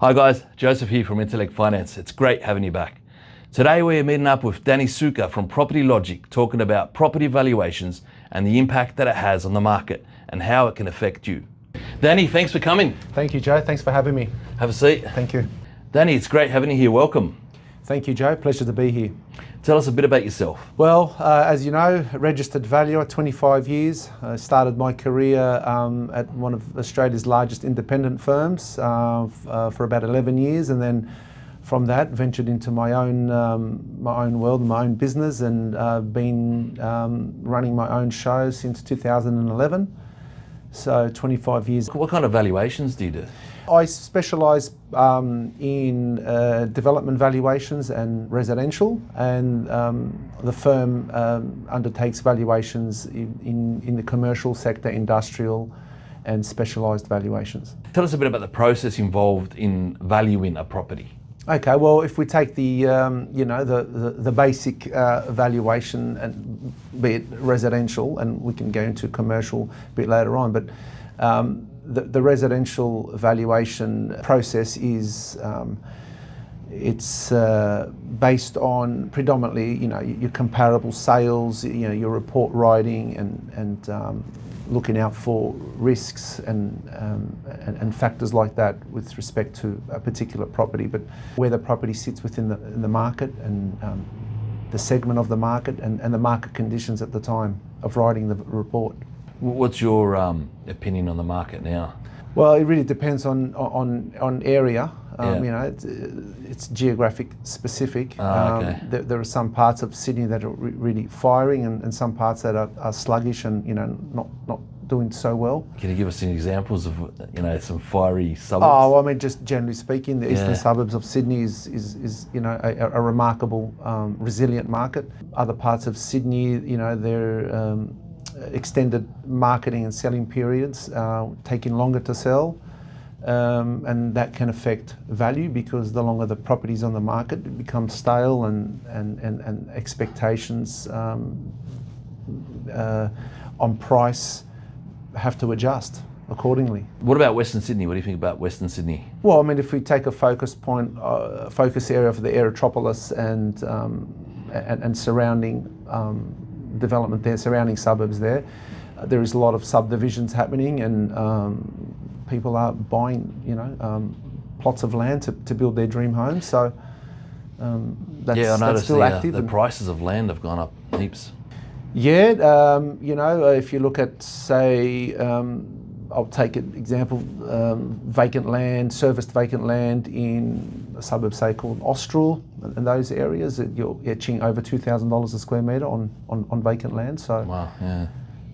Hi guys, Joseph here from Intellect Finance. It's great having you back. Today we're meeting up with Danny Suka from Property Logic, talking about property valuations and the impact that it has on the market and how it can affect you. Danny, thanks for coming. Thank you, Joe. Thanks for having me. Have a seat. Thank you. Danny, it's great having you here. Welcome. Thank you, Joe. Pleasure to be here. Tell us a bit about yourself. Well, as you know, registered valuer, 25 years. I started my career at one of Australia's largest independent firms for about 11 years, and then from that ventured into my own world, my own business, and been running my own show since 2011. So 25 years. What kind of valuations do you do? I specialise in development valuations and residential, and the firm undertakes valuations in the commercial sector, industrial and specialised valuations. Tell us a bit about the process involved in valuing a property. Okay, well, if we take the the basic valuation, and be it residential, and we can go into commercial a bit later on, but the residential valuation process is it's based on predominantly your comparable sales, your report writing, and looking out for risks and factors like that with respect to a particular property, but where the property sits within the market, and the segment of the market, and the market conditions at the time of writing the report. What's your opinion on the market now? Well, it really depends on area. It's geographic specific. Okay. There are some parts of Sydney that are really firing, and some parts that are sluggish and not doing so well. Can you give us some examples of some fiery suburbs? Oh, well, I mean, just generally speaking, the eastern suburbs of Sydney is a remarkable, resilient market. Other parts of Sydney, they're extended marketing and selling periods, taking longer to sell, and that can affect value, because the longer the property's on the market, it becomes stale, and expectations on price have to adjust accordingly. What about Western Sydney? What do you think about Western Sydney? Well, I mean, if we take a focus area for the Aerotropolis and surrounding development there, surrounding suburbs there, there is a lot of subdivisions happening, and people are buying plots of land to build their dream homes. So that's still active. The prices of land have gone up heaps. Yeah, if you look at, say, I'll take an example, vacant land, serviced vacant land in a suburb, say, called Austral, and those areas, you're etching over $2,000 a square metre on vacant land. So, wow, yeah.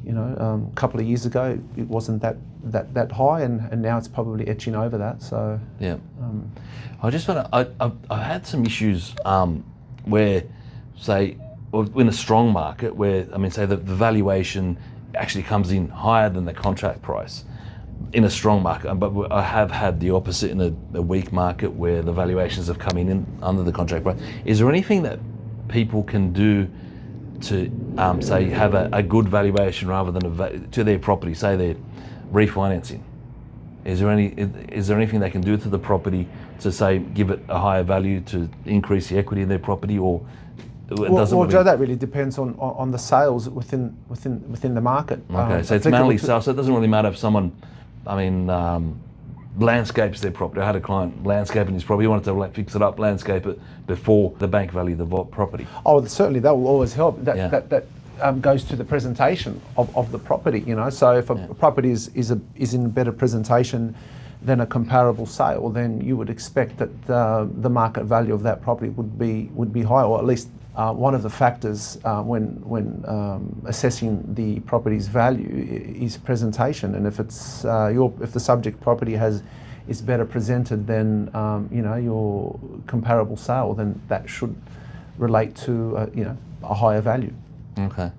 A couple of years ago, it wasn't that high, and now it's probably etching over that. So, yeah. I just want to. I had some issues where, say, in a strong market, where say the valuation actually comes in higher than the contract price in a strong market, but I have had the opposite in a weak market where the valuations have come in under the contract price. Is there anything that people can do to say have a good valuation rather than to their property? Say they're refinancing. Is there anything they can do to the property to, say, give it a higher value to increase the equity in their property, or Well, Joe, that really depends on the sales within the market. Okay, so it's mainly sales. So it doesn't really matter if someone, landscapes their property. I had a client landscaping his property. He wanted to fix it up, landscape it before the bank value the property. Oh, certainly that will always help. That goes to the presentation of the property. So if a property is in better presentation than a comparable sale, then you would expect that the market value of that property would be high, or at least one of the factors when assessing the property's value is presentation. And if it's if the subject property is better presented than your comparable sale, then that should relate to a higher value. Okay.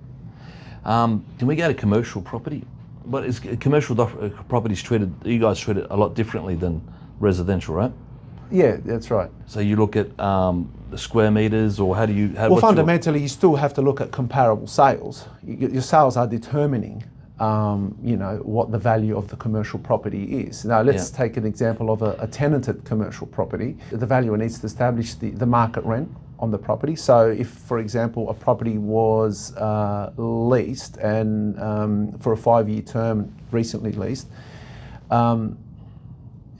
Can we go to commercial property? But is commercial properties treated? You guys treat it a lot differently than residential, right? Yeah, that's right. So you look at the square meters, or how do you? Well, fundamentally, you still have to look at comparable sales. Your sales are determining what the value of the commercial property is. Now let's take an example of a tenanted commercial property. The valuer needs to establish the market rent on the property. So if, for example, a property was leased and for a 5-year term, recently leased,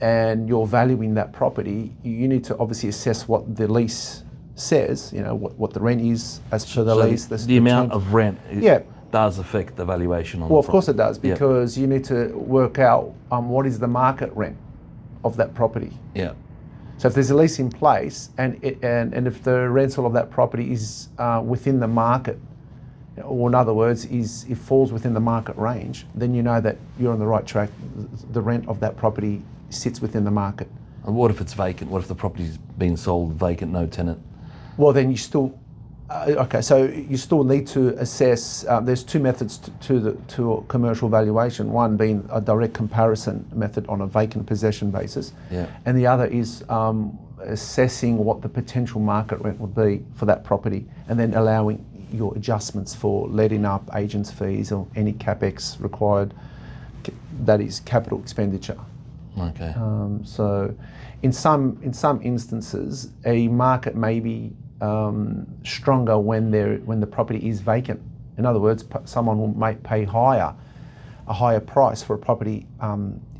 and you're valuing that property, you need to obviously assess what the lease says, what the rent is as per the lease. The amount of rent does affect the valuation on the property. Well, of course it does, because you need to work out what is the market rent of that property. Yeah. So if there's a lease in place and if the rental of that property is within the market, or in other words, it falls within the market range, then you know that you're on the right track. The rent of that property sits within the market. And what if it's vacant? What if the property's been sold vacant, no tenant? Well, then you still, so you still need to assess. There's two methods to a commercial valuation. One being a direct comparison method on a vacant possession basis, and the other is assessing what the potential market rent would be for that property, and then allowing your adjustments for letting up, agents' fees, or any capex required. That is capital expenditure. Okay. So, in some instances, a market may be stronger when the property is vacant. In other words, someone might pay a higher price for a property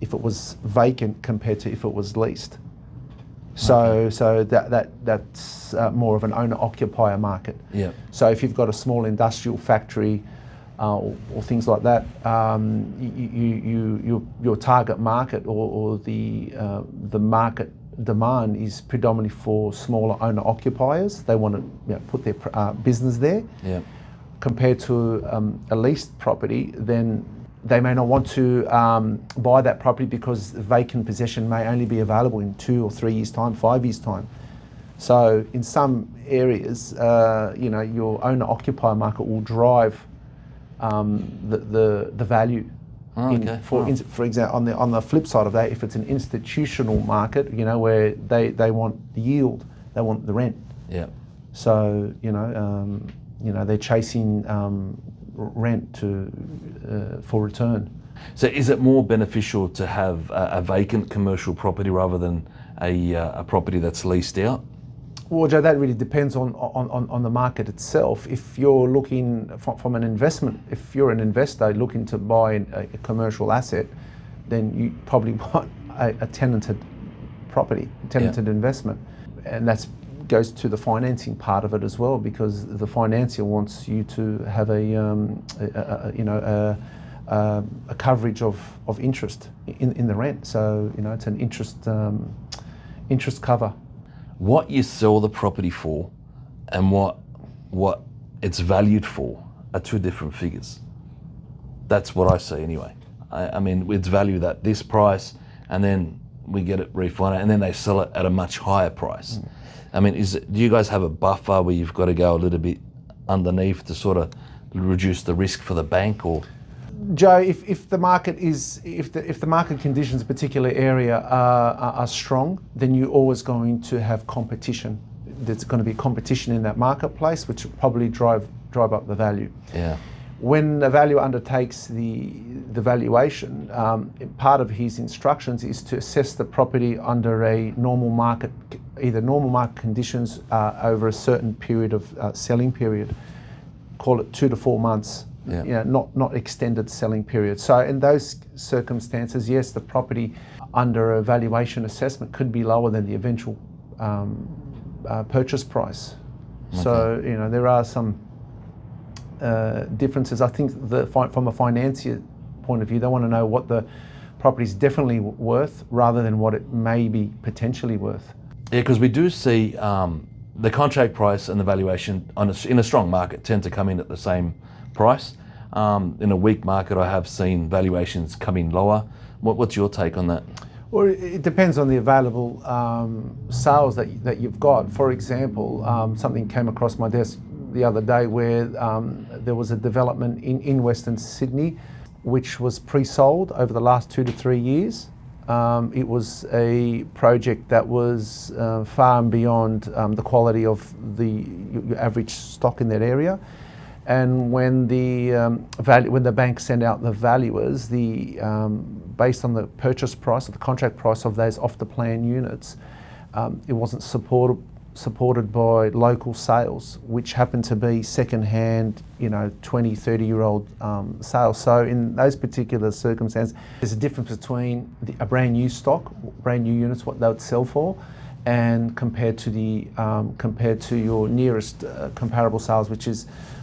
if it was vacant compared to if it was leased. So that's more of an owner-occupier market. Yeah. So if you've got a small industrial factory or things like that, your target market or the market demand is predominantly for smaller owner-occupiers. They want to put their business there. Yeah. Compared to a leased property, then they may not want to buy that property because vacant possession may only be available in 2 or 3 years' time, 5 years' time. So in some areas, your owner-occupier market will drive the value. For example, on the flip side of that, if it's an institutional market, where they want the yield, they want the rent. Yeah. So they're chasing rent for return. So is it more beneficial to have a vacant commercial property rather than a property that's leased out? Well, Joe, that really depends on the market itself. If you're looking from an investment, if you're an investor looking to buy a commercial asset, then you probably want a tenanted property, tenanted investment. And that goes to the financing part of it as well, because the financier wants you to have a coverage of interest in the rent. So it's an interest cover. What you sell the property for and what it's valued for are two different figures. That's what I see anyway. I mean, it's valued at this price, and then we get it refinanced, and then they sell it at a much higher price. I mean, do you guys have a buffer where you've got to go a little bit underneath to sort of reduce the risk for the bank, or? Joe, if the market conditions in a particular area are strong, then you're always going to have competition. There's going to be competition in that marketplace, which will probably drive up the value. Yeah. When the valuer undertakes the valuation, part of his instructions is to assess the property under a normal market, either normal market conditions over a certain period of selling period, call it 2 to 4 months. Yeah. Not extended selling period. So in those circumstances, yes, the property under a valuation assessment could be lower than the eventual purchase price. Okay. So there are some differences. I think from a financier point of view, they want to know what the property is definitely worth rather than what it may be potentially worth. Yeah, because we do see the contract price and the valuation in a strong market tend to come in at the same price. In a weak market, I have seen valuations come in lower. What's your take on that? Well, it depends on the available sales that you've got. For example, something came across my desk the other day where there was a development in Western Sydney which was pre-sold over the last 2 to 3 years. It was a project that was far and beyond the quality of your average stock in that area. And when the when the bank sent out the valuers, based on the purchase price or the contract price of those off-the-plan units, it wasn't supported by local sales, which happened to be second-hand, 20, 30-year-old sales. So in those particular circumstances, there's a difference between a brand new stock, brand new units, what they would sell for, and compared to your nearest comparable sales,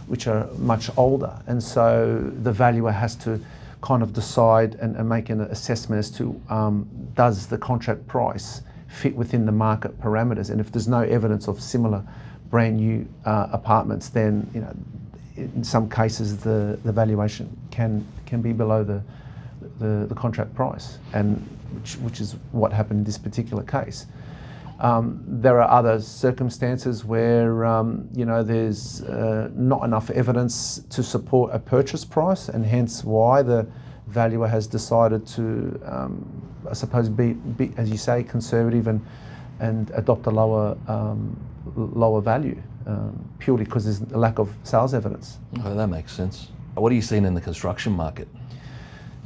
which are much older. And so the valuer has to kind of decide and make an assessment as to does the contract price fit within the market parameters. And if there's no evidence of similar brand new apartments, then in some cases the valuation can be below the contract price, and which is what happened in this particular case. There are other circumstances where there's not enough evidence to support a purchase price, and hence why the valuer has decided to, I suppose, be as you say, conservative and adopt a lower value, purely because there's a lack of sales evidence. Oh, that makes sense. What are you seeing in the construction market?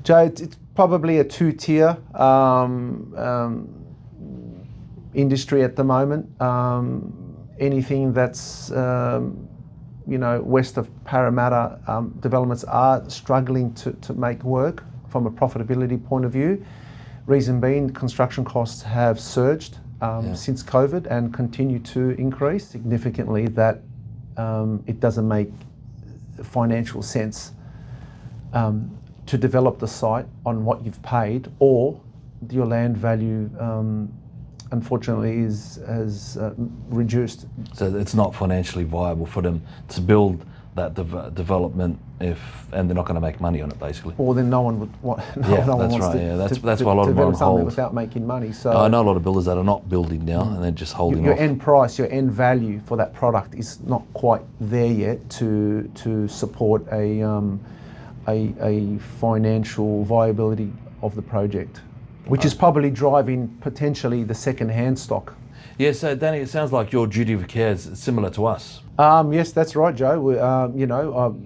Joe, it's probably a two-tier industry at the moment. Anything that's west of Parramatta, developments are struggling to make work from a profitability point of view. Reason being, construction costs have surged since COVID and continue to increase significantly, that it doesn't make financial sense to develop the site on what you've paid, or your land value unfortunately has reduced. So it's not financially viable for them to build that development and they're not going to make money on it, basically. Or then no one would want. That's why a lot of them hold without making money. So I know a lot of builders that are not building now and they're just holding your off. end price, your end value for that product is not quite there yet to support a financial viability of the project, which is probably driving potentially the second-hand stock. Yeah, so Danny, it sounds like your duty of care is similar to us. Yes, that's right, Joe.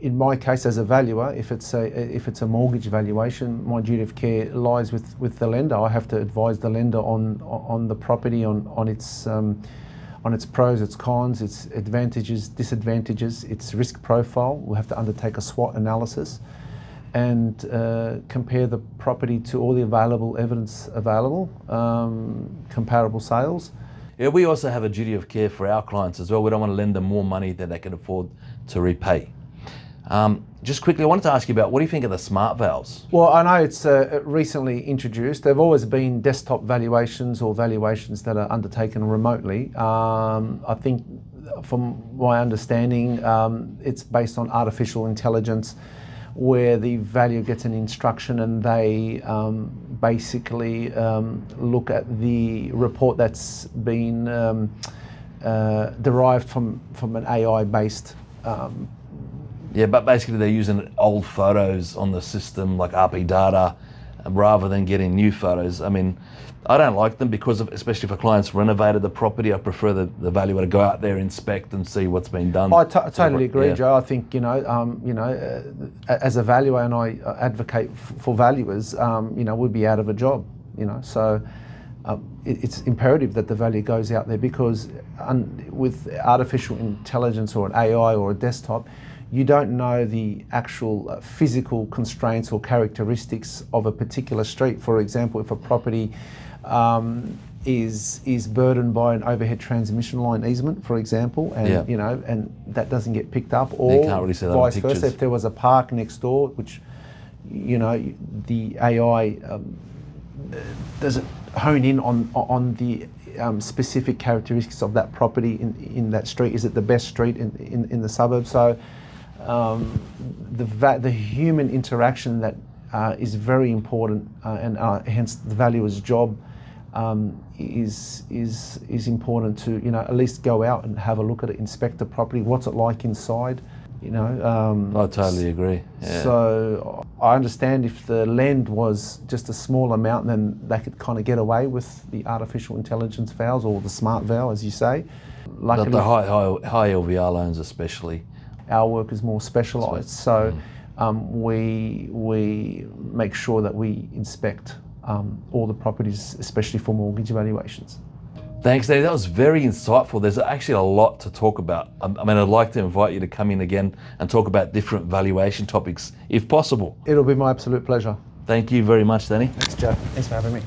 In my case as a valuer, if it's a mortgage valuation, my duty of care lies with the lender. I have to advise the lender on the property, on its pros, its cons, its advantages, disadvantages, its risk profile. We'll have to undertake a SWOT analysis and compare the property to all the available evidence comparable sales. Yeah, we also have a duty of care for our clients as well. We don't want to lend them more money than they can afford to repay. Just quickly, I wanted to ask you about, what do you think of the smart valves? Well, I know it's recently introduced. There have always been desktop valuations or valuations that are undertaken remotely. I think, from my understanding, it's based on artificial intelligence, where the valuer gets an instruction and they basically look at the report that's been derived from an AI-based. Yeah, but basically they're using old photos on the system, like RP data, rather than getting new photos. I mean, I don't like them because especially if a client's renovated the property, I prefer the valuer to go out there, inspect and see what's been done. I totally agree, Joe. I think, as a valuer, and I advocate for valuers, we'd be out of a job, so it's imperative that the valuer goes out there, because with artificial intelligence or an AI or a desktop, you don't know the actual physical constraints or characteristics of a particular street. For example, if a property is burdened by an overhead transmission line easement, for example, and and that doesn't get picked up, or you can't really see that vice in versa. If there was a park next door, which the AI doesn't hone in on the specific characteristics of that property in that street. Is it the best street in the suburb? So the human interaction that is very important, and hence the valuer's job is important to at least go out and have a look at it, inspect the property. What's it like inside? I totally agree. Yeah. So I understand if the lend was just a small amount, then they could kind of get away with the artificial intelligence valves, or the smart valve, as you say. Luckily, the high LVR loans especially. Our work is more specialised. So we make sure that we inspect all the properties, especially for mortgage valuations. Thanks, Danny. That was very insightful. There's actually a lot to talk about. I mean, I'd like to invite you to come in again and talk about different valuation topics, if possible. It'll be my absolute pleasure. Thank you very much, Danny. Thanks, Joe. Thanks for having me.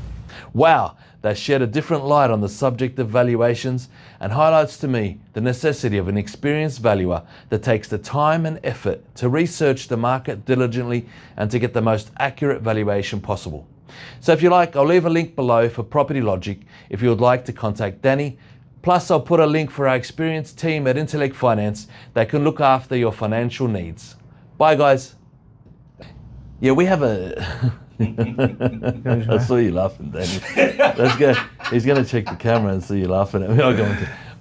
Wow, that shed a different light on the subject of valuations and highlights to me the necessity of an experienced valuer that takes the time and effort to research the market diligently and to get the most accurate valuation possible. So if you like, I'll leave a link below for Property Logic if you would like to contact Danny. Plus, I'll put a link for our experienced team at Intellect Finance that can look after your financial needs. Bye, guys. Yeah, we have a... I saw you laughing, Danny. Let's go. He's going to check the camera and see you laughing at me. I'll go into...